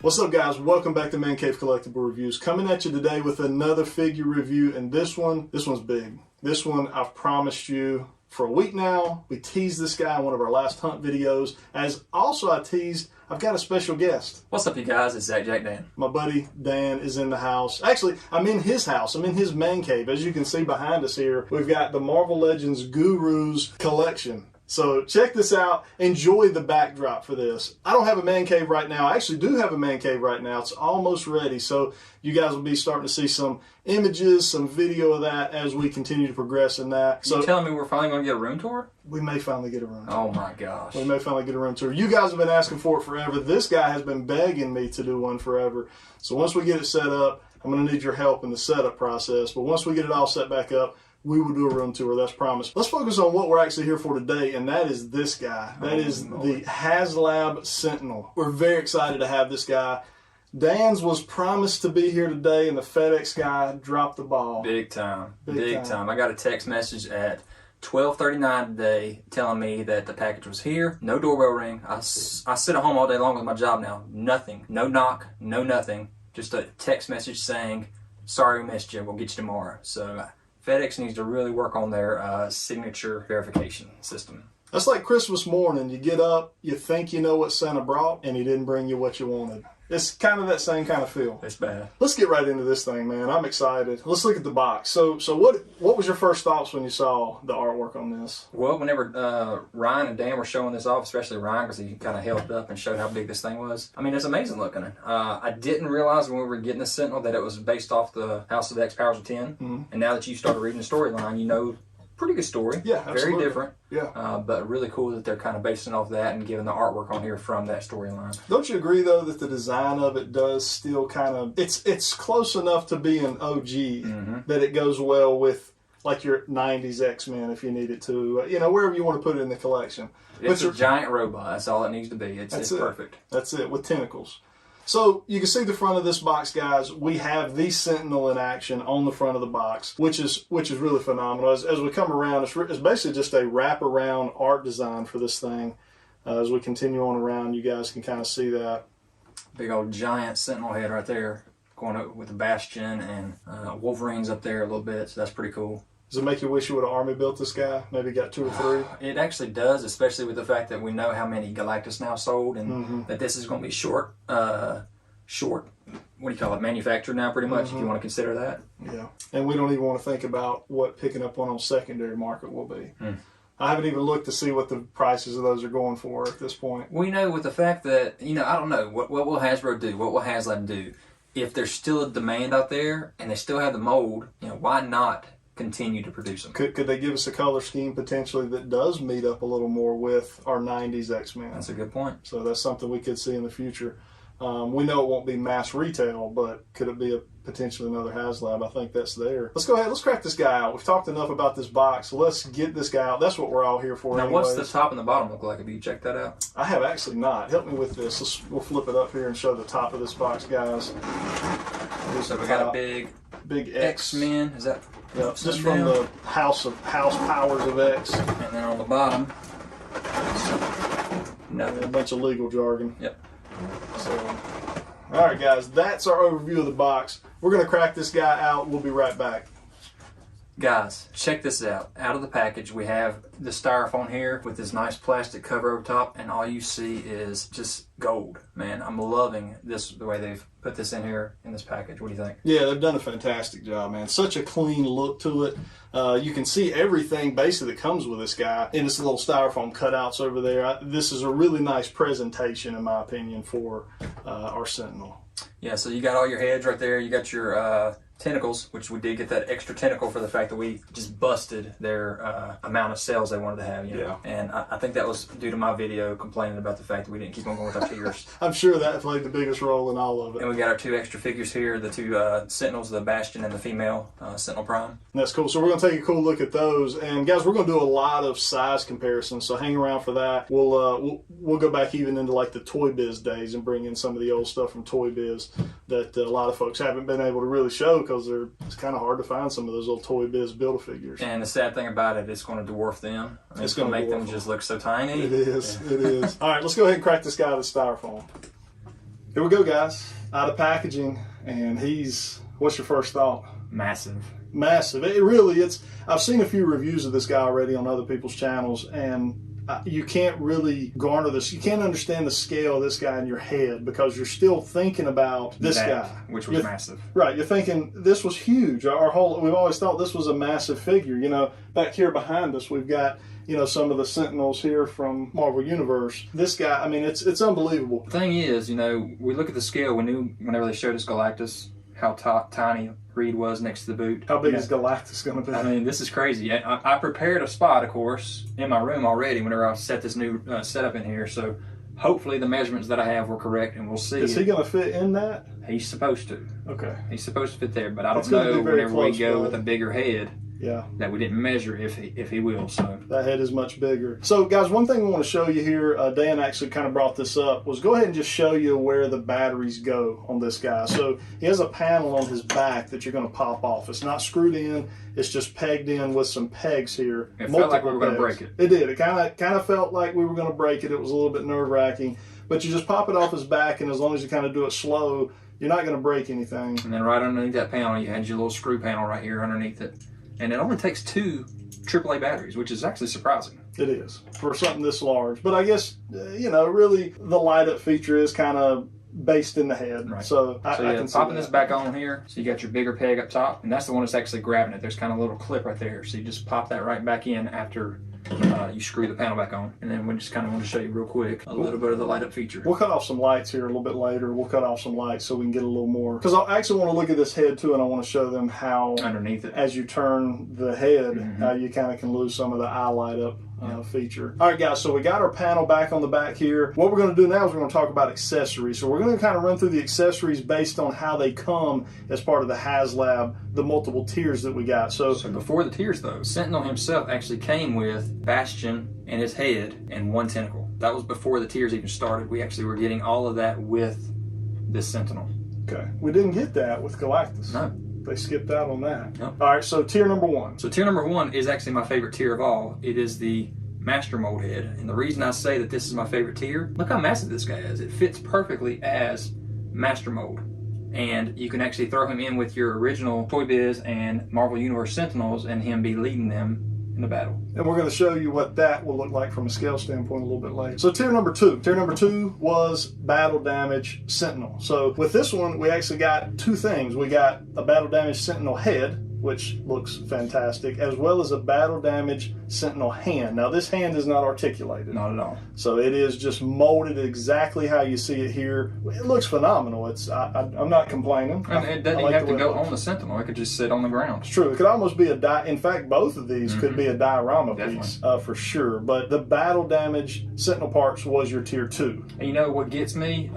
What's up, guys? Welcome back to ManCave Collectible Reviews. Coming at you today with another figure review, and this one's big. This one I've promised you for a week now. We teased this guy in one of our last hunt videos. As also I teased, I've got a special guest. What's up, you guys? It's Jack Dan. My buddy Dan is in the house. Actually, I'm in his house. I'm in his man cave. As you can see behind us here, we've got the Marvel Legends Gurus collection. So check this out. Enjoy the backdrop for this. I don't have a man cave right now. I actually do have a man cave right now. It's almost ready. So you guys will be starting to see some images, some video of that as we continue to progress in that. So you telling me we're finally going to get a room tour? We may finally get a room tour. Oh my gosh. We may finally get a room tour. You guys have been asking for it forever. This guy has been begging me to do one forever. So once we get it set up, I'm going to need your help in the setup process. But once we get it all set back up, we will do a room tour, that's promised. Let's focus on what we're actually here for today, and that is this guy. That is the Haslab Sentinel. We're very excited to have this guy. Dan's was promised to be here today, and the FedEx guy dropped the ball. Big time. Big time. I got a text message at 12:39 today telling me that the package was here. No doorbell ring. I sit at home all day long with my job now. Nothing. No knock. No nothing. Just a text message saying, sorry we missed you. We'll get you tomorrow. So FedEx needs to really work on their signature verification system. That's like Christmas morning. You get up, you think you know what Santa brought, and he didn't bring you what you wanted. It's kind of that same kind of feel. It's bad. Let's get right into this thing, man. I'm excited. Let's look at the box. So what was your first thoughts when you saw the artwork on this? Well, whenever Ryan and Dan were showing this off, especially Ryan, because he kind of held it up and showed how big this thing was. I mean, it's amazing looking. I didn't realize when we were getting the Sentinel that it was based off the House of X Powers of 10. Mm-hmm. And now that you started reading the storyline, you know, pretty good story. Yeah, absolutely. Very different. Yeah. But really cool that they're kind of basing off that and giving the artwork on here from that storyline. Don't you agree, though, that the design of it does still kind of... It's close enough to be an OG that it goes well with, like, your 90s X-Men, if you need it to. You know, wherever you want to put it in the collection. It's a giant robot. That's all it needs to be. It's perfect. That's it, with tentacles. So you can see the front of this box, guys. We have the Sentinel in action on the front of the box, which is really phenomenal. As we come around, it's basically just a wraparound art design for this thing. As we continue on around, you guys can kind of see that. Big old giant Sentinel head right there, going up with the Bastion and Wolverine's up there a little bit, so that's pretty cool. Does it make you wish you would have army built this guy? Maybe got 2 or 3? It actually does, especially with the fact that we know how many Galactus now sold and that this is going to be short, what do you call it, manufactured now pretty much, if you want to consider that. Yeah, and we don't even want to think about what picking up one on secondary market will be. I haven't even looked to see what the prices of those are going for at this point. We know with the fact that, you know, I don't know, what will Hasbro do? What will HasLab do? If there's still a demand out there and they still have the mold, you know, why not continue to produce them? Could they give us a color scheme potentially that does meet up a little more with our 90s X-Men? That's a good point. So that's something we could see in the future. We know it won't be mass retail, but could it be potentially another HasLab? I think that's there. Let's go ahead. Let's crack this guy out. We've talked enough about this box. Let's get this guy out. That's what we're all here for. Now, anyways. What's the top and the bottom look like? Have you checked that out? I have actually not. Help me with this. We'll flip it up here and show the top of this box, guys. So we got a big X-Men. Is that? Yep, just from the House Powers of X. And then on the bottom, nothing. A bunch of legal jargon. Yep. So, all right, guys, that's our overview of the box. We're going to crack this guy out. We'll be right back. Guys, check this out. Out of the package, we have the styrofoam here with this nice plastic cover over top, and all you see is just gold. Man, I'm loving this, the way they've put this in here in this package. What do you think? Yeah, they've done a fantastic job, man. Such a clean look to it. You can see everything basically that comes with this guy in this little styrofoam cutouts over there. This is a really nice presentation, in my opinion, for our Sentinel. Yeah, so you got all your heads right there. You got your tentacles, which we did get that extra tentacle for the fact that we just busted their amount of cells they wanted to have. You know? Yeah. And I think that was due to my video complaining about the fact that we didn't keep on going with our figures. I'm sure that played the biggest role in all of it. And we got our 2 extra figures here, the 2 Sentinels, the Bastion and the female Sentinel Prime. That's cool. So we're going to take a cool look at those. And guys, we're going to do a lot of size comparisons, so hang around for that. We'll go back even into like the Toy Biz days and bring in some of the old stuff from Toy Biz that a lot of folks haven't been able to really show because it's kind of hard to find some of those old Toy Biz Build-A-Figures. And the sad thing about it, it's going to dwarf them. I mean, it's going to make them just look so tiny. It is. It is. All right, let's go ahead and crack this guy out of the styrofoam. Here we go, guys. Out of packaging, and what's your first thought? Massive. Massive. It's I've seen a few reviews of this guy already on other people's channels, and you can't really garner this. You can't understand the scale of this guy in your head because you're still thinking about this guy, which was massive. Right. You're thinking this was huge. We've always thought this was a massive figure. You know, back here behind us, we've got, you know, some of the Sentinels here from Marvel Universe. This guy, I mean, it's unbelievable. The thing is, you know, we look at the scale. We knew whenever they showed us Galactus how tiny Reed was next to the boot. How big is Galactus going to be? I mean, this is crazy. I prepared a spot, of course, in my room already whenever I set this new setup in here. So hopefully the measurements that I have were correct, and we'll see. Is he going to fit in that? He's supposed to. Okay. He's supposed to fit there, but I don't know whenever we go with a bigger head. Yeah. That we didn't measure if he will. So that head is much bigger. So guys, one thing we want to show you here, Dan actually kind of brought this up, was go ahead and just show you where the batteries go on this guy. So he has a panel on his back that you're going to pop off. It's not screwed in. It's just pegged in with some pegs here. It felt like we were going to break it. It did. It kind of felt like we were going to break it. It was a little bit nerve-wracking. But you just pop it off his back, and as long as you kind of do it slow, you're not going to break anything. And then right underneath that panel, you had your little screw panel right here underneath it. And it only takes 2 AAA batteries, which is actually surprising. It is, for something this large. But I guess, you know, really the light-up feature is kind of based in the head. Right. So I can see popping this back on here, so you got your bigger peg up top, and that's the one that's actually grabbing it. There's kind of a little clip right there. So you just pop that right back in after you screw the panel back on. And then we just kind of want to show you real quick a little bit of the light-up feature. We'll cut off some lights here a little bit later. We'll cut off some lights so we can get a little more. Because I actually want to look at this head too, and I want to show them how underneath it, as you turn the head, how you kind of can lose some of the eye light-up feature. All right, guys, so we got our panel back on the back here. What we're going to do now is we're going to talk about accessories. So we're going to kind of run through the accessories based on how they come as part of the Haslab, the multiple tiers that we got. So before the tiers, though, Sentinel himself actually came with Bastion and his head and 1 tentacle. That was before the tiers even started. We actually were getting all of that with this Sentinel. Okay. We didn't get that with Galactus. No. They skipped out on that. Yep. All right, so tier number 1. So tier number 1 is actually my favorite tier of all. It is the Master Mold head. And the reason I say that this is my favorite tier, look how massive this guy is. It fits perfectly as Master Mold. And you can actually throw him in with your original Toy Biz and Marvel Universe Sentinels and him be leading them in the battle. And we're going to show you what that will look like from a scale standpoint a little bit later. So tier number 2. Tier number 2 was Battle Damage Sentinel. So with this one, we actually got 2 things. We got a Battle Damage Sentinel head, which looks fantastic, as well as a Battle Damage Sentinel hand. Now this hand is not articulated. Not at all. So it is just molded exactly how you see it here. It looks phenomenal. I'm not complaining. And it doesn't have to go on the Sentinel. It could just sit on the ground. It's true. It could almost be in fact, both of these could be a diorama piece for sure. But the Battle Damage Sentinel parts was your tier 2. And you know what gets me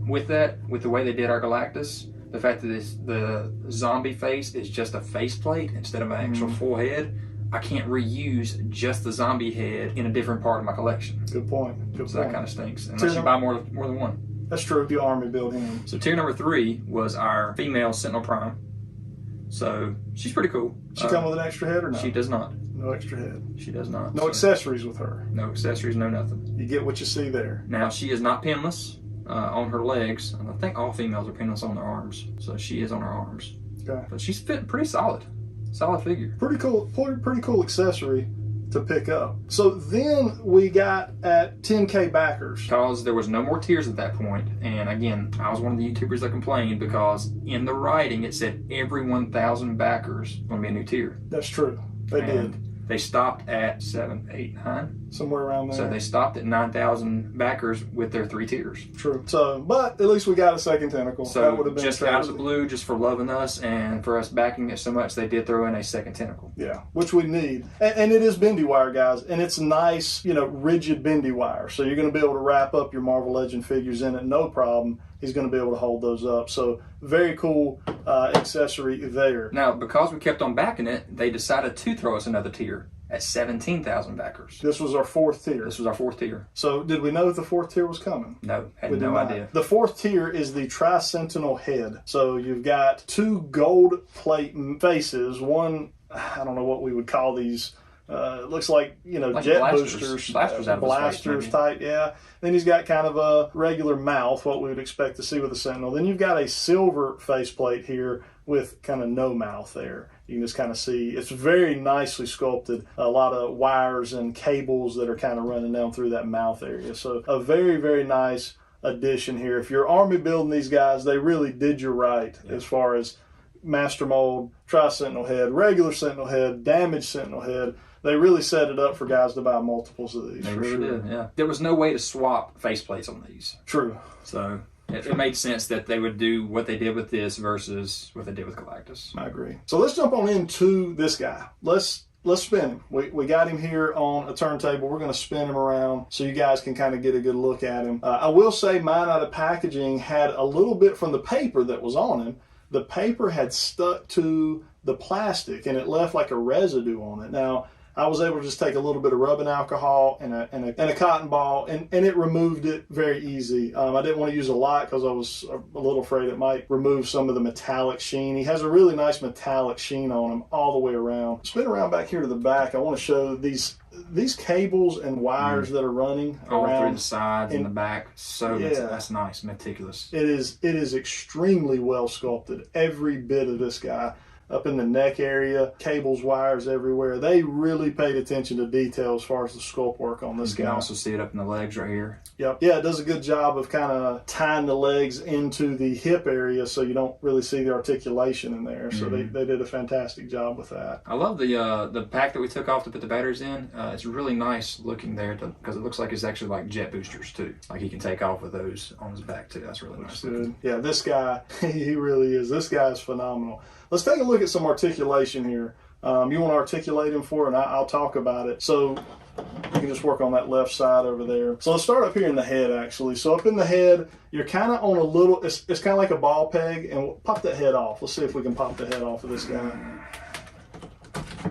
with the way they did our Galactus? The fact that the zombie face is just a faceplate instead of an actual full head. I can't reuse just the zombie head in a different part of my collection. Good point. So that kind of stinks. Unless you buy more than one. That's true. The army build him. So tier number 3 was our female Sentinel Prime. So she's pretty cool. She come with an extra head or not? She does not. No extra head. She does not. No accessories with her. No accessories, no nothing. You get what you see there. Now she is not pinless on her legs, and I think all females are pinless on their arms. So she is on her arms. Okay. But she's fitting pretty solid. Solid figure. Pretty cool accessory to pick up. So then we got at 10K backers. Because there was no more tiers at that point. And again, I was one of the YouTubers that complained because in the writing it said every 1,000 backers going to be a new tier. That's true. They did. They stopped at 7, 8, 9. Somewhere around there. So they stopped at 9,000 backers with their 3 tiers. True. So, but at least we got a second tentacle. So that would have been just out of the blue, just for loving us and for us backing it so much, they did throw in a second tentacle. Yeah, which we need. And it is bendy wire, guys. And it's nice, rigid bendy wire. So you're going to be able to wrap up your Marvel Legend figures in it, no problem. He's going to be able to hold those up. So very cool accessory there. Now, because we kept on backing it, they decided to throw us another tier at 17,000 backers. This was our 4th tier. This was our 4th tier. So did we know that the 4th tier was coming? No, had no idea. The 4th tier is the Tri-Sentinel head. So you've got 2 gold plate faces. One, I don't know what we would call these It looks like, you know, like jet blasters blasters type, yeah. Then he's got kind of a regular mouth, what we would expect to see with a Sentinel. Then you've got a silver faceplate here with kind of no mouth there. You can just kind of see it's very nicely sculpted. A lot of wires and cables that are kind of running down through that mouth area. So a very, very nice addition here. If you're Army building these guys, they really did you right as far as master mold, tri-sentinel head, regular sentinel head, damaged sentinel head. They really set it up for guys to buy multiples of these. They really did, yeah. There was no way to swap faceplates on these. True. So it made sense that they would do what they did with this versus what they did with Galactus. I agree. So let's jump on into this guy. Let's spin him. We got him here on a turntable. We're going to spin him around so you guys can kind of get a good look at him. I will say mine out of packaging had a little bit from the paper that was on him. The paper had stuck to the plastic and it left like a residue on it. Now, I was able to just take a little bit of rubbing alcohol and a cotton ball, and it removed it very easy. I didn't want to use a lot because I was a little afraid it might remove some of the metallic sheen. He has a really nice metallic sheen on him all the way around. Spin around back here to the back. I want to show these cables and wires that are running all around through the sides and the back. So that's nice, meticulous. It is extremely well sculpted. Every bit of this guy. Up in the neck area, cables, wires everywhere. They really paid attention to detail as far as the sculpt work on this guy. You can also see it up in the legs right here. Yep. Yeah, it does a good job of kind of tying the legs into the hip area so you don't really see the articulation in there. So they did a fantastic job with that. I love the pack that we took off to put the batteries in. It's really nice looking there because it looks like it's actually like jet boosters too. Like he can take off with those on his back too. That's really nice. Good. Yeah, this guy, he really is. This guy is phenomenal. Let's take a look at some articulation here. You want to articulate him for, and I'll talk about it. So you can just work on that left side over there. So let's start up here in the head, actually. So up in the head, you're kind of on a little, it's kind of like a ball peg, and we'll pop that head off. Let's see if we can pop the head off of this guy.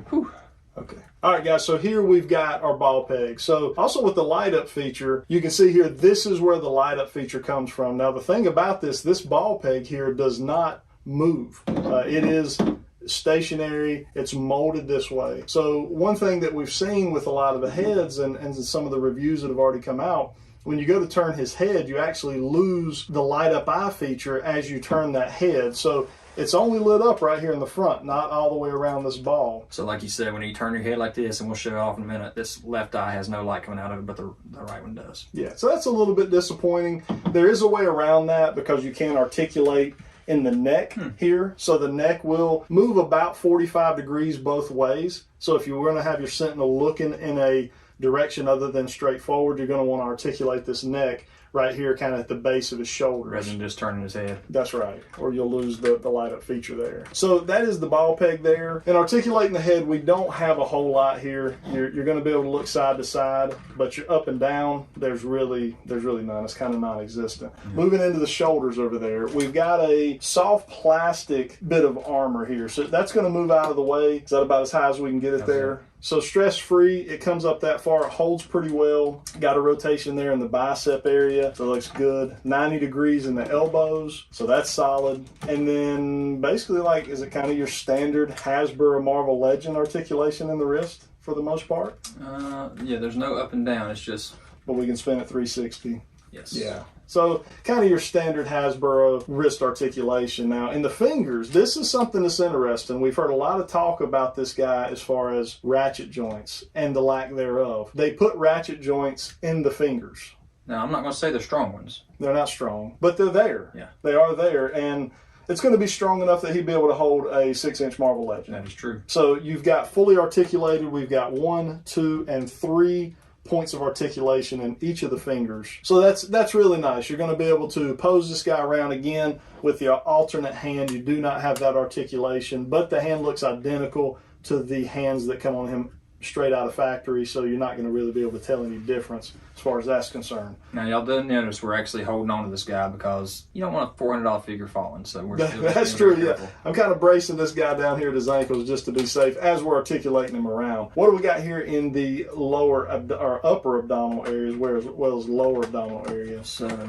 Whew. Okay. All right, guys, so here we've got our ball peg. So also with the light up feature, you can see here, this is where the light up feature comes from. Now, the thing about this ball peg here does not move. It is stationary. It's molded this way. So one thing that we've seen with a lot of the heads and some of the reviews that have already come out, when you go to turn his head, you actually lose the light up eye feature as you turn that head. So it's only lit up right here in the front, not all the way around this ball. So like you said, when you turn your head like this, and we'll show you off in a minute, this left eye has no light coming out of it, but the right one does. Yeah, so that's a little bit disappointing. There is a way around that because you can articulate in the neck here. So the neck will move about 45 degrees both ways. So if you were going to have your Sentinel looking in a direction other than straight forward, you're going to want to articulate this neck right here kind of at the base of his shoulders. Rather than just turning his head. That's right. Or you'll lose the light up feature there. So that is the ball peg there. And articulating the head, we don't have a whole lot here. You're going to be able to look side to side, but you're up and down, there's really none. It's kind of non-existent. Moving into the shoulders over there, we've got a soft plastic bit of armor here. So that's going to move out of the way. Is that about as high as we can get it there? So stress-free, it comes up that far. It holds pretty well. Got a rotation there in the bicep area, so it looks good. 90 degrees in the elbows, so that's solid. And then basically, like, is it kind of your standard Hasbro Marvel Legend articulation in the wrist for the most part? Yeah, there's no up and down. It's just... But we can spin at 360. Yes. Yeah. So kind of your standard Hasbro wrist articulation. Now in the fingers, this is something that's interesting. We've heard a lot of talk about this guy as far as ratchet joints and the lack thereof. They put ratchet joints in the fingers. Now I'm not going to say they're strong ones. They're not strong, but they're there. Yeah. They are there, and it's going to be strong enough that he'd be able to hold a 6-inch Marvel Legend. That is true. So you've got fully articulated. We've got 1, 2, and 3 points of articulation in each of the fingers. So that's really nice. You're going to be able to pose this guy around again with the alternate hand. You do not have that articulation, but the hand looks identical to the hands that come on him straight out of factory, so you're not going to really be able to tell any difference as far as that's concerned. Now, y'all do notice we're actually holding on to this guy because you don't want a $400 figure falling, so we're still That's true, yeah. I'm kind of bracing this guy down here at his ankles just to be safe as we're articulating him around. What do we got here in the lower or upper abdominal areas, as well as lower abdominal areas? So,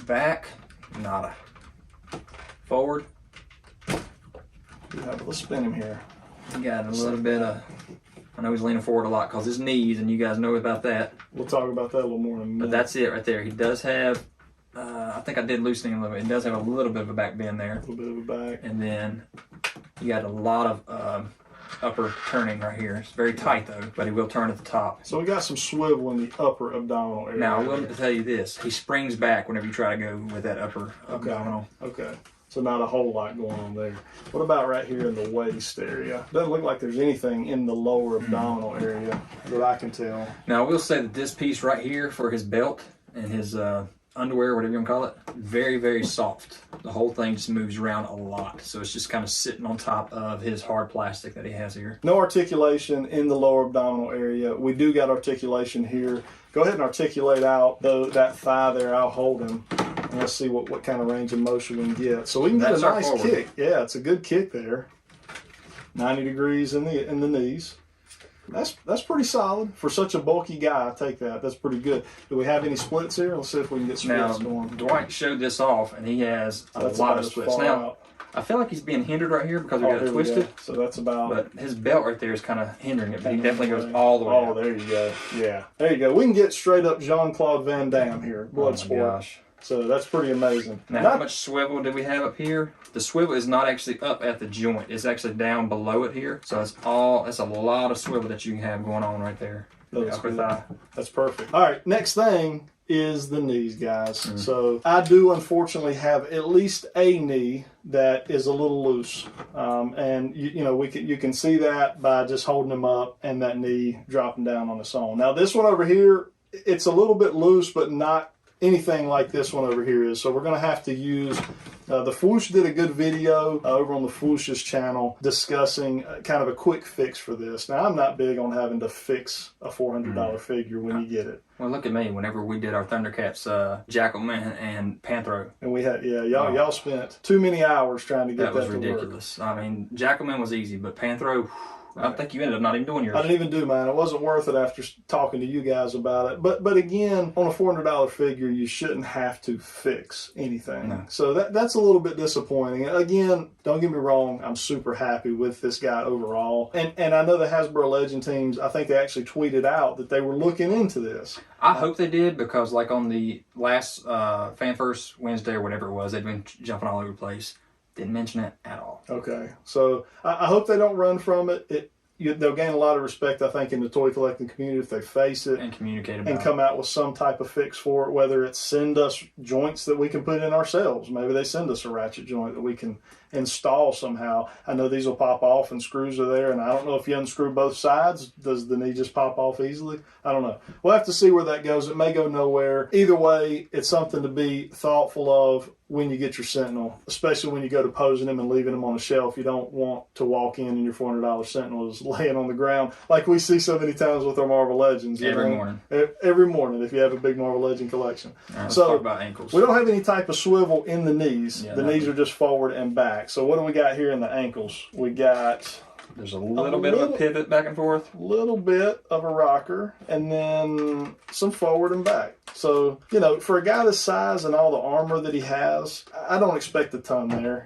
back, nada. Forward. Yeah, but let's spin him here. We got a little bit of a I know he's leaning forward a lot because his knees, and you guys know about that. We'll talk about that a little more in a minute. But that's it right there. He does have, I think I did loosen him a little bit. He does have a little bit of a back bend there. A little bit of a back. And then you got a lot of upper turning right here. It's very tight though, but he will turn at the top. So we got some swivel in the upper abdominal area. Now, I will tell you this. He springs back whenever you try to go with that upper abdominal. Okay. So not a whole lot going on there. What about right here in the waist area? Doesn't look like there's anything in the lower abdominal area that I can tell. Now, I will say that this piece right here for his belt and his underwear, whatever you want to call it, very, very soft. The whole thing just moves around a lot. So it's just kind of sitting on top of his hard plastic that he has here. No articulation in the lower abdominal area. We do got articulation here. Go ahead and articulate out that thigh there. I'll hold him. And let's see what kind of range of motion we can get. So we can get a nice kick. Yeah, it's a good kick there. 90 degrees in the knees. That's pretty solid. For such a bulky guy, I take that. That's pretty good. Do we have any splits here? Let's see if we can get splits going. Dwight showed this off, and he has a lot of splits. Now, I feel like he's being hindered right here because we got it twisted. So that's about... But his belt right there is kind of hindering it, but he definitely goes all the way up. There you go. Yeah. There you go. We can get straight up Jean-Claude Van Damme here. Bloodsport. Oh my gosh. So that's pretty amazing. Now, how much swivel do we have up here? The swivel is not actually up at the joint. It's actually down below it here. So that's a lot of swivel that you can have going on right there. That's good. That's perfect. All right, next thing is the knees, guys. So I do unfortunately have at least a knee that is a little loose, and you can see that by just holding him up and that knee dropping down on its own. Now this one over here, it's a little bit loose, but not anything like this one over here is. So we're going to have to use, the Fwoosh did a good video over on the Fwoosh's channel discussing kind of a quick fix for this. Now, I'm not big on having to fix a $400 figure when you get it. Well, look at me. Whenever we did our Thundercats, Jackalman and Panthro. And we had, y'all spent too many hours trying to get that to work. That was ridiculous. I mean, Jackalman was easy, but Panthro... I think you ended up not even doing yours. I didn't even do mine. It wasn't worth it after talking to you guys about it. But again, on a $400 figure, you shouldn't have to fix anything. No. So that's a little bit disappointing. Again, don't get me wrong. I'm super happy with this guy overall. And I know the Hasbro Legend teams, I think they actually tweeted out that they were looking into this. I hope they did, because like on the last Fan First Wednesday or whatever it was, they've been jumping all over the place. Didn't mention it at all. Okay. So I hope they don't run from it. They'll gain a lot of respect, I think, in the toy collecting community if they face it. And communicate about it. And come out with some type of fix for it, whether it's send us joints that we can put in ourselves. Maybe they send us a ratchet joint that we can install somehow. I know these will pop off and screws are there, and I don't know if you unscrew both sides, does the knee just pop off easily? I don't know. We'll have to see where that goes. It may go nowhere. Either way, it's something to be thoughtful of when you get your Sentinel, especially when you go to posing him and leaving him on a shelf. You don't want to walk in and your $400 Sentinel is laying on the ground like we see so many times with our Marvel Legends. Every morning. Every morning if you have a big Marvel Legend collection. All right, let's talk about ankles. We don't have any type of swivel in the knees. The knees are just forward and back. So what do we got here in the ankles? We got... There's a little bit of a pivot back and forth. A little bit of a rocker, and then some forward and back. So, for a guy this size and all the armor that he has, I don't expect a ton there.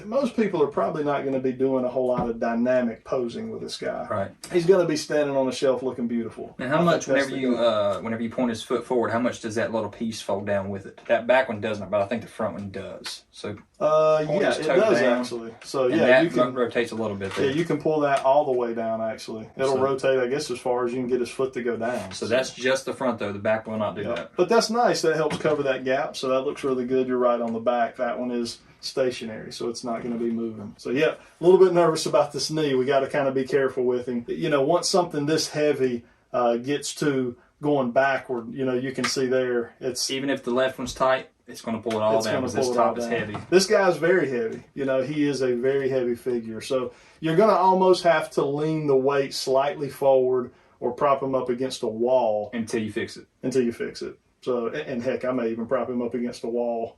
Most people are probably not going to be doing a whole lot of dynamic posing with this guy. Right. He's going to be standing on the shelf looking beautiful. And how much, whenever you point his foot forward, how much does that little piece fold down with it? That back one doesn't, but I think the front one does. So, yeah, it does actually. So, and yeah, that rotates a little bit there. Yeah, you can pull that all the way down, actually. It'll rotate, I guess, as far as you can get his foot to go down. So that's just the front, though. The back will not do that. But that's nice. That helps cover that gap, so that looks really good. You're right on the back. That one is stationary, so it's not going to be moving. So, yeah, a little bit nervous about this knee. We got to kind of be careful with him. Once something this heavy gets to going backward, you can see there. It's even if the left one's tight, it's going to pull it all down because this top is heavy. This guy's very heavy. He is a very heavy figure. So you're going to almost have to lean the weight slightly forward or prop him up against a wall. Until you fix it. So, and heck, I may even prop him up against a wall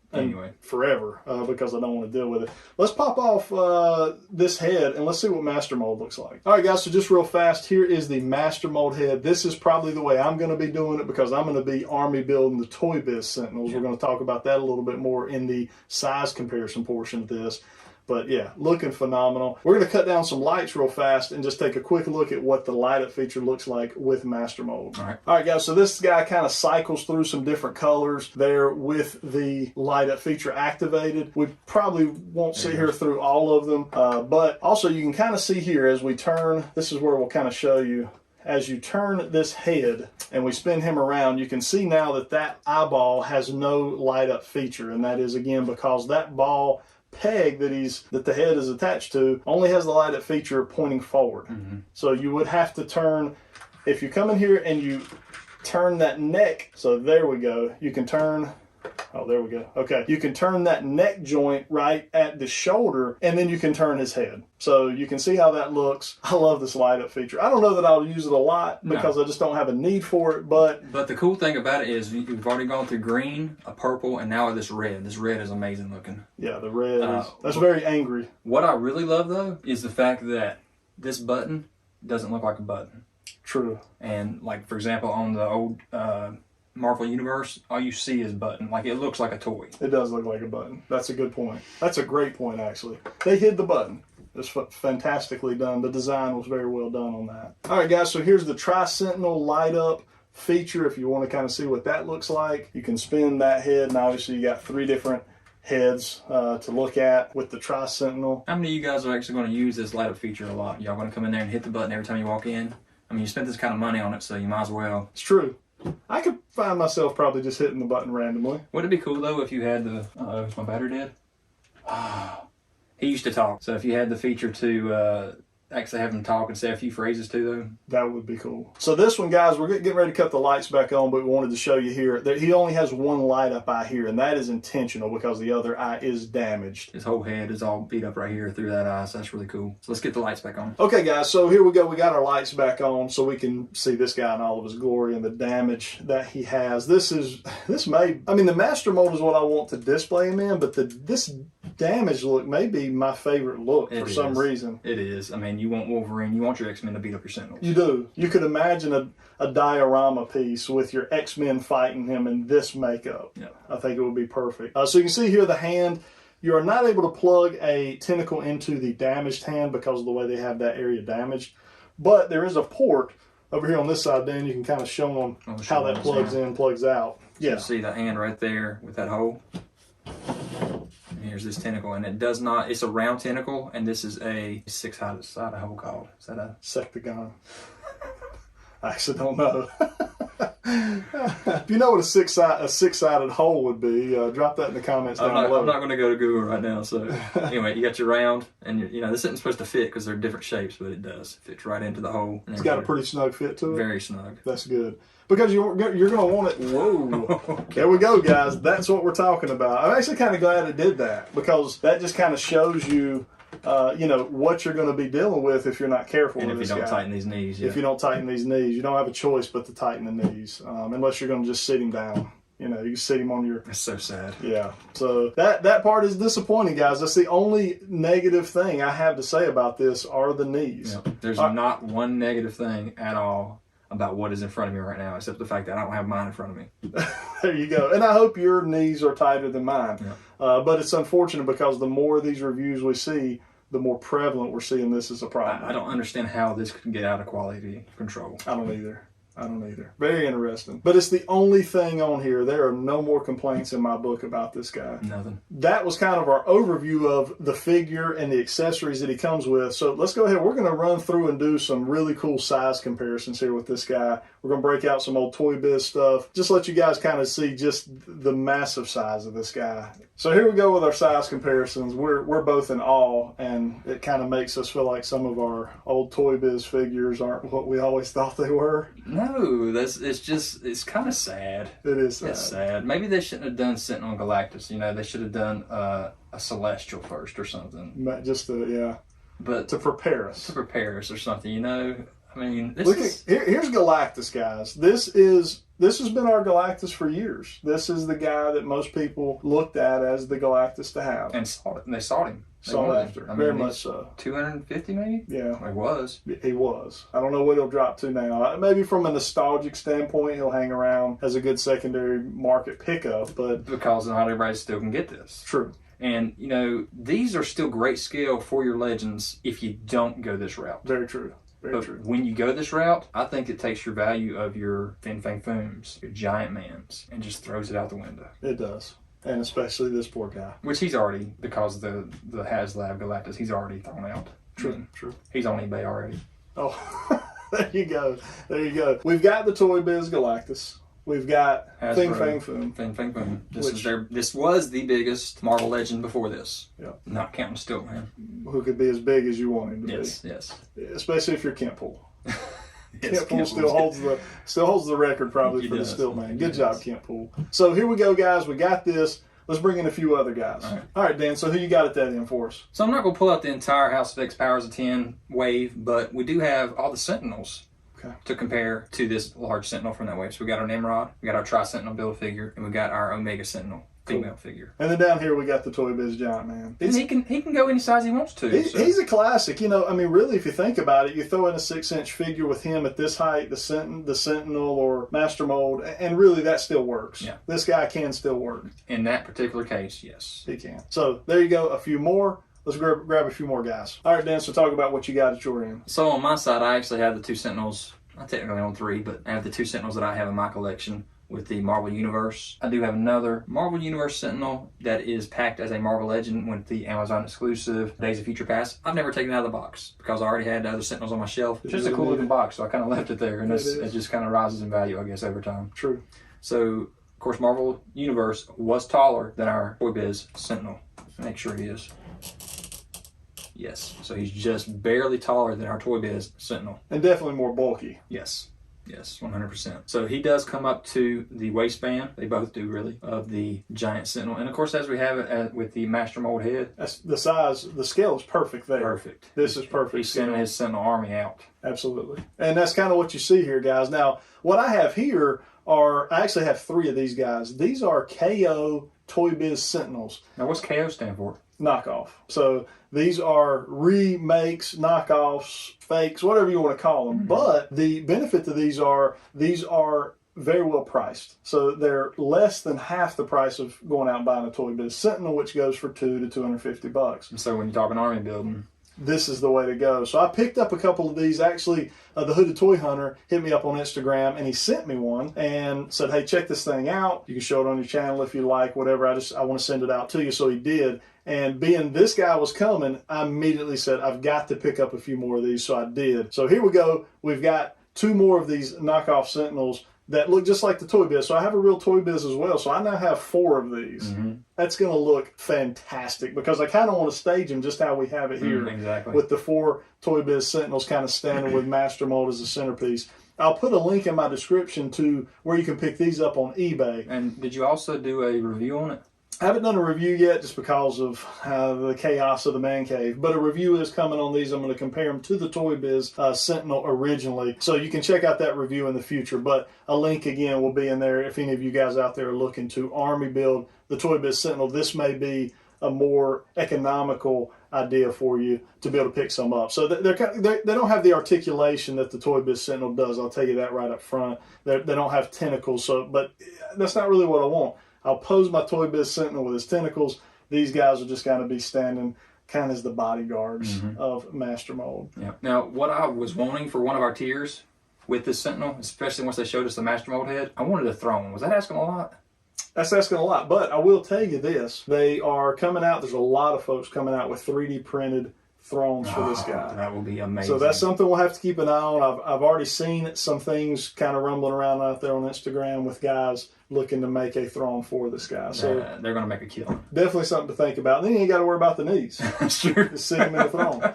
forever because I don't want to deal with it. Let's pop off this head and let's see what Master Mold looks like. All right, guys, so just real fast, here is the Master Mold head. This is probably the way I'm going to be doing it because I'm going to be army building the Toy Biz Sentinels. We're going to talk about that a little bit more in the size comparison portion of this. But yeah, looking phenomenal. We're going to cut down some lights real fast and just take a quick look at what the light up feature looks like with Master Mold. All right, guys, so this guy kind of cycles through some different colors there with the light up feature activated. We probably won't sit here through all of them, but also you can kind of see here as we turn, this is where we'll kind of show you. As you turn this head and we spin him around, you can see now that that eyeball has no light up feature. And that is, again, because that ball peg that the head is attached to only has the light up feature pointing forward. So you would have to turn, if you come in here and you turn that neck, so there we go, you can turn, oh, there we go. Okay, you can turn that neck joint right at the shoulder, and then you can turn his head. So you can see how that looks. I love this light up feature. I don't know that I'll use it a lot because I just don't have a need for it, but the cool thing about it is you've already gone through green, a purple, and now this red. This red is amazing looking. Yeah, the red is, that's very angry. What I really love, though, is the fact that this button doesn't look like a button. True. And, like, for example, on the old Marvel Universe, all you see is button. Like, it looks like a toy. It does look like a button. That's a good point. That's a great point, actually. They hid the button. It's fantastically done. The design was very well done on that. All right, guys, so here's the Tri-Sentinel light up feature. If you want to kind of see what that looks like, you can spin that head, and obviously you got 3 different heads to look at with the Tri-Sentinel. How many of you guys are actually going to use this light up feature a lot? Y'all going to come in there and hit the button every time you walk in? I mean, you spent this kind of money on it, so you might as well. It's true. I could find myself probably just hitting the button randomly. Wouldn't it be cool, though, if you had the... is my battery dead? He used to talk. So if you had the feature to actually have him talk and say a few phrases too, though. That would be cool. So this one, guys, we're getting ready to cut the lights back on, but we wanted to show you here that he only has one light up eye here, and that is intentional because the other eye is damaged. His whole head is all beat up right here through that eye, so that's really cool. So let's get the lights back on. Okay, guys, so here we go. We got our lights back on so we can see this guy in all of his glory and the damage that he has. The Master Mold is what I want to display him in, but this damage look may be my favorite look for some reason. It is. I mean, you want Wolverine, you want your X-Men to beat up your Sentinels. You do. You could imagine a diorama piece with your X-Men fighting him in this makeup. Yeah. I think it would be perfect. So you can see here the hand. You are not able to plug a tentacle into the damaged hand because of the way they have that area damaged. But there is a port over here on this side, Dan. You can kind of show them how that plugs in, plugs out. So you see the hand right there with that hole. Here's this tentacle, and it does not, it's a round tentacle, and this is a 6-sided hole called. Is that a sectagon? I actually don't know. If you know what a six-sided hole would be, drop that in the comments down below. I'm not going to go to Google right now. So anyway, you got your round, and this isn't supposed to fit because they're different shapes, but it does. It fits right into the hole. It's got a pretty snug fit to it. Very snug. That's good. Because you're going to want it. Whoa. Okay. There we go, guys. That's what we're talking about. I'm actually kind of glad it did that because that just kind of shows you, what you're going to be dealing with if you're not careful with this guy. And if you don't tighten these knees. Yeah. If you don't tighten these knees, you don't have a choice but to tighten the knees, unless you're going to just sit him down. You can sit him on your... That's so sad. Yeah. So that part is disappointing, guys. That's the only negative thing I have to say about this are the knees. Yep. There's not one negative thing at all about what is in front of me right now, except the fact that I don't have mine in front of me. There you go. And I hope your knees are tighter than mine. Yeah. But it's unfortunate because the more of these reviews we see, the more prevalent we're seeing this as a problem. I don't understand how this could get out of quality control. I don't either. Very interesting. But it's the only thing on here. There are no more complaints in my book about this guy. Nothing. That was kind of our overview of the figure and the accessories that he comes with. So let's go ahead. We're going to run through and do some really cool size comparisons here with this guy. We're going to break out some old Toy Biz stuff. Just let you guys kind of see just the massive size of this guy. So here we go with our size comparisons. We're both in awe, and it kind of makes us feel like some of our old Toy Biz figures aren't what we always thought they were. No, it's kind of sad. It is sad. It's sad. Maybe they shouldn't have done Sentinel and Galactus. They should have done a Celestial first or something. Just to, but to prepare us. To prepare us or something, I mean, here's Galactus, guys. This has been our Galactus for years. This is the guy that most people looked at as the Galactus to have. And they sought him. Sought after. Very much so. 250 maybe? Yeah. He was. He was. I don't know what he'll drop to now. Maybe from a nostalgic standpoint, he'll hang around as a good secondary market pickup. But because not everybody still can get this. True. And, you know, these are still great scale for your Legends if you don't go this route. Very true. Very But true. when you go this route, I think it takes your value of your Fin Fang Fooms, your Giant Mans, and just throws it out the window. It does. And especially this poor guy. Which he's already, because of the Haslab Galactus, he's already thrown out. True, true. He's on eBay already. Oh, there you go. There you go. We've got the Toy Biz Galactus. We've got Fin Fang Foom. Fin Fang Foom. This was the biggest Marvel Legend before this. Yeah. Not counting Stiltman. Who could be as big as you want him to Yes, be. yes. Especially if you're Kentpool. Yes, Kentpool still holds the record probably for the Stiltman. Good job, Kentpool. So here we go, guys. We got this. Let's bring in a few other guys. All right, Dan, so who you got at that end for us? So I'm not going to pull out the entire House of X Powers of 10 wave, but we do have all the Sentinels to compare to this large Sentinel from that wave. So we got our Nimrod, we got our Tri-Sentinel Build-A-Figure, and we got our Omega Sentinel female figure. And then down here we got the Toy Biz Giant Man. And he can go any size he wants to. He's a classic. You know, I mean, really, if you think about it, you throw in a 6-inch figure with him at this height, the Sentinel or Master Mold, and really that still works. Yeah. This guy can still work. In that particular case, yes. He can. So there you go, a few more. Let's grab a few more guys. All right, Dan, so talk about what you got at your end. So on my side, I actually have the 2 Sentinels. I technically own 3, but I have the 2 Sentinels that I have in my collection with the Marvel Universe. I do have another Marvel Universe Sentinel that is packed as a Marvel Legend with the Amazon exclusive Days of Future Past. I've never taken it out of the box because I already had the other Sentinels on my shelf. It's just a cool looking box, so I kind of left it there, and it just kind of rises in value, I guess, over time. True. So, of course, Marvel Universe was taller than our Toy Biz Sentinel. Make sure he is. Yes, so he's just barely taller than our Toy Biz Sentinel. And definitely more bulky. Yes. Yes, 100%. So he does come up to the waistband, they both do really, of the Giant Sentinel. And of course, as we have it with the Master Mold head. That's the size, the scale is perfect there. Perfect. This is perfect. He's sending his Sentinel army out. Absolutely. And that's kind of what you see here, guys. Now, what I have here I actually have 3 of these guys. These are KO Toy Biz Sentinels. Now, what's KO stand for? Knockoff. So these are remakes, knockoffs, fakes, whatever you want to call them. Mm-hmm. But the benefit to these are very well priced. So they're less than half the price of going out and buying a Toy Biz Sentinel, which goes for $200 to $250. And so when you're talking army building, this is the way to go. So I picked up a couple of these. Actually, the Hooded Toy Hunter hit me up on Instagram, and he sent me one and said, hey, check this thing out. You can show it on your channel if you like, whatever. I want to send it out to you. So he did. And being this guy was coming, I immediately said, I've got to pick up a few more of these. So I did. So here we go. We've got 2 more of these knockoff Sentinels that look just like the Toy Biz. So I have a real Toy Biz as well. So I now have 4 of these. Mm-hmm. That's going to look fantastic because I kind of want to stage them just how we have it here. Exactly. With the 4 Toy Biz Sentinels kind of standing with Master Mold as a centerpiece. I'll put a link in my description to where you can pick these up on eBay. And did you also do a review on it? I haven't done a review yet just because of the chaos of the man cave, but a review is coming on these. I'm going to compare them to the Toy Biz Sentinel originally, so you can check out that review in the future, but a link again will be in there if any of you guys out there are looking to army build the Toy Biz Sentinel. This may be a more economical idea for you to be able to pick some up. So they don't have the articulation that the Toy Biz Sentinel does. I'll tell you that right up front. They don't have tentacles, but that's not really what I want. I'll pose my Toy Biz Sentinel with his tentacles. These guys are just going to be standing kind of as the bodyguards of Master Mold. Yeah. Now, what I was wanting for one of our tiers with this Sentinel, especially once they showed us the Master Mold head, I wanted a throne. Was that asking a lot? That's asking a lot, but I will tell you this. They are coming out. There's a lot of folks coming out with 3D printed thrones for this guy. That will be amazing. So that's something we'll have to keep an eye on. I've already seen some things kind of rumbling around out there on Instagram with guys looking to make a throne for this guy. So they're going to make a kill. Definitely something to think about. And then you ain't got to worry about the knees. Sure. Just sit him in the throne.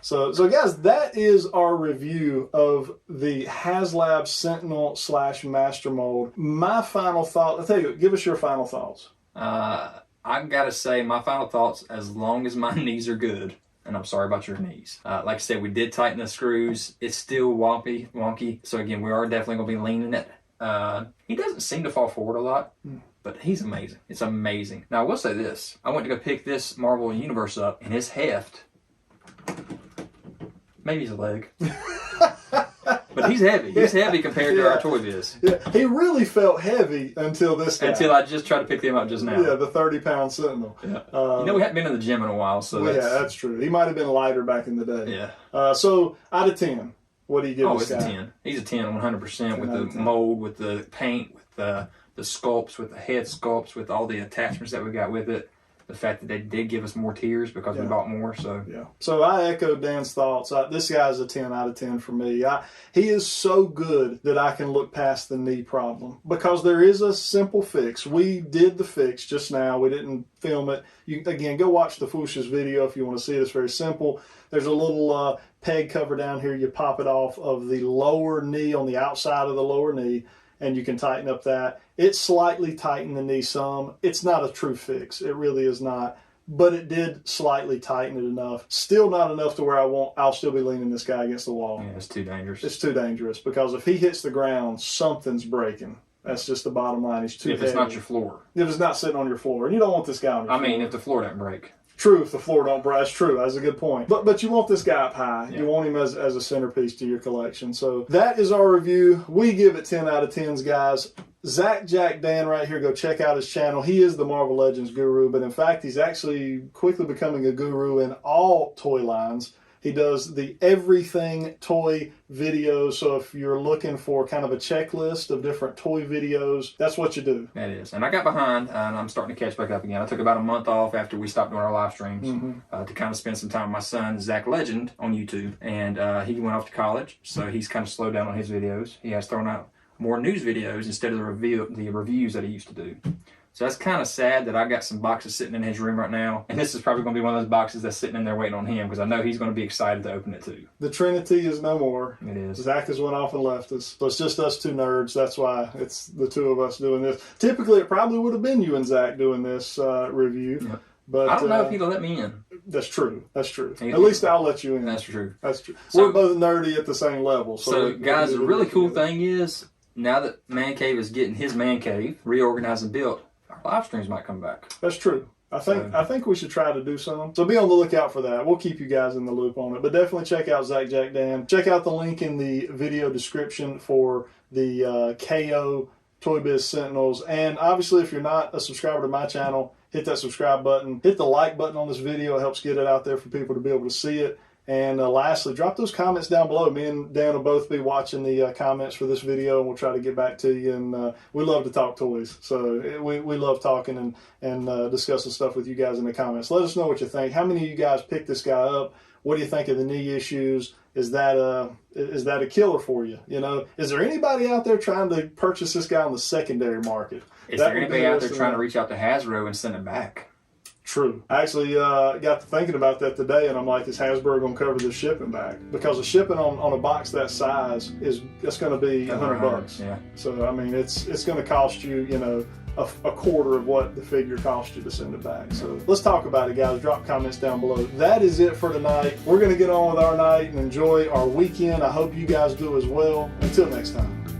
So guys, that is our review of the Haslab Sentinel / Master Mold. My final thought, I'll tell you, give us your final thoughts. I've got to say, my final thoughts, as long as my knees are good, and I'm sorry about your knees. Like I said, we did tighten the screws. It's still wonky. So again, we are definitely going to be leaning it. He doesn't seem to fall forward a lot, but he's amazing. It's amazing. Now, I will say this. I went to go pick this Marvel Universe up, and his heft, maybe his leg, but But he's heavy. He's heavy compared to our Toy Biz. Yeah, he really felt heavy until this guy. Until I just tried to pick him up just now. Yeah, the 30-pound Sentinel. Yeah. We haven't been in the gym in a while, so yeah, that's true. He might have been lighter back in the day. Yeah. So out of 10, what do you give this guy? Oh, it's a 10. He's a 10, 100% with the mold, with the paint, with the sculpts, with the head sculpts, with all the attachments that we got with it. The fact that they did give us more tiers because we bought more. So I echo Dan's thoughts. This guy's a 10 out of 10 for me. He is so good that I can look past the knee problem because there is a simple fix. We did the fix just now. We didn't film it. You again, go watch the Fuchsia's video if you want to see it. It's very simple. There's a little peg cover down here. You pop it off of the lower knee on the outside of the lower knee, and you can tighten up that. It slightly tightened the knee some. It's not a true fix. It really is not. But it did slightly tighten it enough. Still not enough to where I'll still be leaning this guy against the wall. Yeah, it's too dangerous. It's too dangerous because if he hits the ground, something's breaking. That's just the bottom line. He's too heavy. If it's not your floor. If it's not sitting on your floor. And you don't want this guy on your floor. I mean, if the floor doesn't break. True, if the floor don't break. That's true. That's a good point. But you want this guy up high. Yeah. You want him as a centerpiece to your collection. So that is our review. We give it 10 out of 10s, guys. Zach Jack Dan right here, go check out his channel. He is the Marvel Legends guru, but in fact, he's actually quickly becoming a guru in all toy lines. He does the everything toy videos. So if you're looking for kind of a checklist of different toy videos, that's what you do. That is. And I got behind, and I'm starting to catch back up again. I took about a month off after we stopped doing our live streams to kind of spend some time with my son, Zach Legend, on YouTube. And he went off to college, so he's kind of slowed down on his videos. He has thrown out more news videos instead of the reviews that he used to do. So that's kind of sad that I got some boxes sitting in his room right now. And this is probably going to be one of those boxes that's sitting in there waiting on him because I know he's going to be excited to open it too. The Trinity is no more. It is. Zach has went off and left us. So it's just us two nerds. That's why it's the two of us doing this. Typically, it probably would have been you and Zach doing this review. Yep. But I don't know if he'd have let me in. That's true. That's true. At least I'll let you in. That's true. That's true. So, we're both nerdy at the same level. So guys, the really cool thing is, now that ManCave is getting his Man Cave reorganized and built, our live streams might come back. That's true. I think we should try to do some. So be on the lookout for that. We'll keep you guys in the loop on it. But definitely check out Zach Jack Dan. Check out the link in the video description for the KO Toy Biz Sentinels. And obviously, if you're not a subscriber to my channel, hit that subscribe button. Hit the like button on this video. It helps get it out there for people to be able to see it. And lastly, drop those comments down below. Me and Dan will both be watching the comments for this video, and we'll try to get back to you. And we love to talk toys, so we love talking and discussing stuff with you guys in the comments. Let us know what you think. How many of you guys picked this guy up? What do you think of the knee issues? Is that a killer for you? You know, is there anybody out there trying to purchase this guy on the secondary market? Is there anybody out there trying to reach out to Hasbro and send it back? True. I actually got to thinking about that today, and I'm like, is Hasbro going to cover the shipping back? Because the shipping on a box that size it's going to be $100. Yeah. So I mean, it's going to cost you, you know, a quarter of what the figure cost you to send it back. So let's talk about it, guys. Drop comments down below. That is it for tonight. We're going to get on with our night and enjoy our weekend. I hope you guys do as well. Until next time.